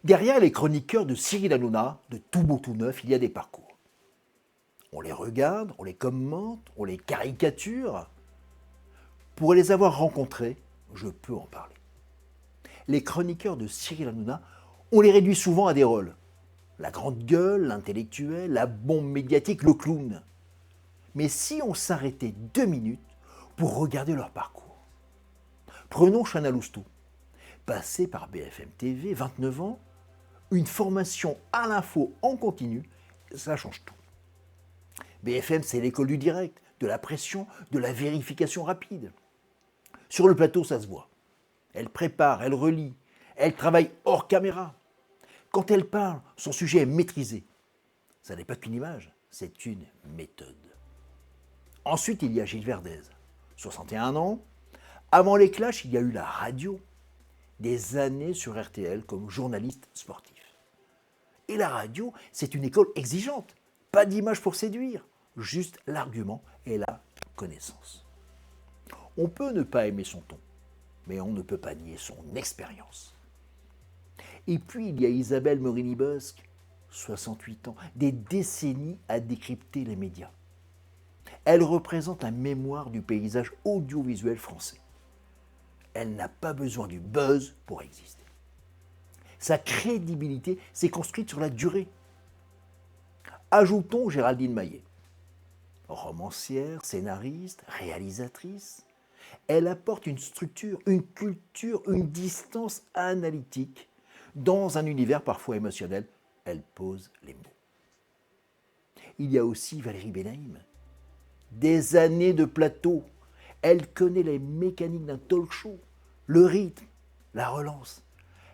Derrière les chroniqueurs de Cyril Hanouna, de Tout Beau Tout Neuf, il y a des parcours. On les regarde, on les commente, on les caricature. Pour les avoir rencontrés, je peux en parler. Les chroniqueurs de Cyril Hanouna, on les réduit souvent à des rôles. La grande gueule, l'intellectuel, la bombe médiatique, le clown. Mais si on s'arrêtait 2 minutes pour regarder leur parcours. Prenons Chana Lousteau. Passé par BFM TV, 29 ans, une formation à l'info en continu, ça change tout. BFM, c'est l'école du direct, de la pression, de la vérification rapide. Sur le plateau, ça se voit. Elle prépare, elle relie, elle travaille hors caméra. Quand elle parle, son sujet est maîtrisé. Ça n'est pas qu'une image, c'est une méthode. Ensuite, il y a Gilles Verdez, 61 ans. Avant les clashs, il y a eu la radio. Des années sur RTL comme journaliste sportif. Et la radio, c'est une école exigeante. Pas d'image pour séduire, juste l'argument et la connaissance. On peut ne pas aimer son ton, mais on ne peut pas nier son expérience. Et puis il y a Isabelle Morini-Bosque, 68 ans, des décennies à décrypter les médias. Elle représente un mémoire du paysage audiovisuel français. Elle n'a pas besoin du buzz pour exister. Sa crédibilité s'est construite sur la durée. Ajoutons Géraldine Maillet. Romancière, scénariste, réalisatrice, elle apporte une structure, une culture, une distance analytique dans un univers parfois émotionnel. Elle pose les mots. Il y a aussi Valérie Benaïm. Des années de plateau. Elle connaît les mécaniques d'un talk show, le rythme, la relance,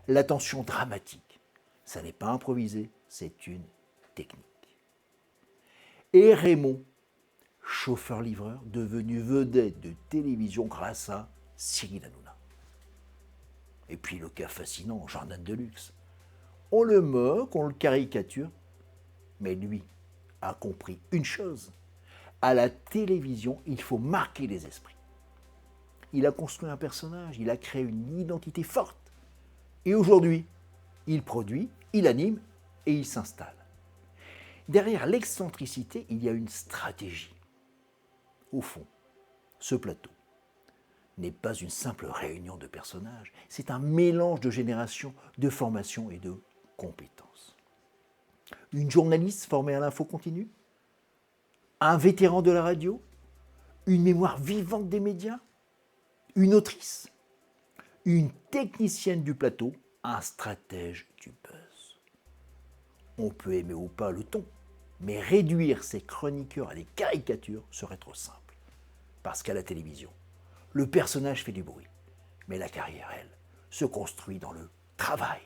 la tension dramatique. Ça n'est pas improvisé, c'est une technique. Et Raymond, chauffeur-livreur, devenu vedette de télévision grâce à Cyril Hanouna. Et puis le cas fascinant, Jordan Deluxe. On le moque, on le caricature, mais lui a compris une chose. À la télévision, il faut marquer les esprits. Il a construit un personnage, il a créé une identité forte. Et aujourd'hui, il produit, il anime et il s'installe. Derrière l'excentricité, il y a une stratégie. Au fond, ce plateau n'est pas une simple réunion de personnages, c'est un mélange de générations, de formations et de compétences. Une journaliste formée à l'info continue, un vétéran de la radio, une mémoire vivante des médias, une autrice, une technicienne du plateau, un stratège du buzz. On peut aimer ou pas le ton, mais réduire ces chroniqueurs à des caricatures serait trop simple. Parce qu'à la télévision, le personnage fait du bruit, mais la carrière, elle, se construit dans le travail.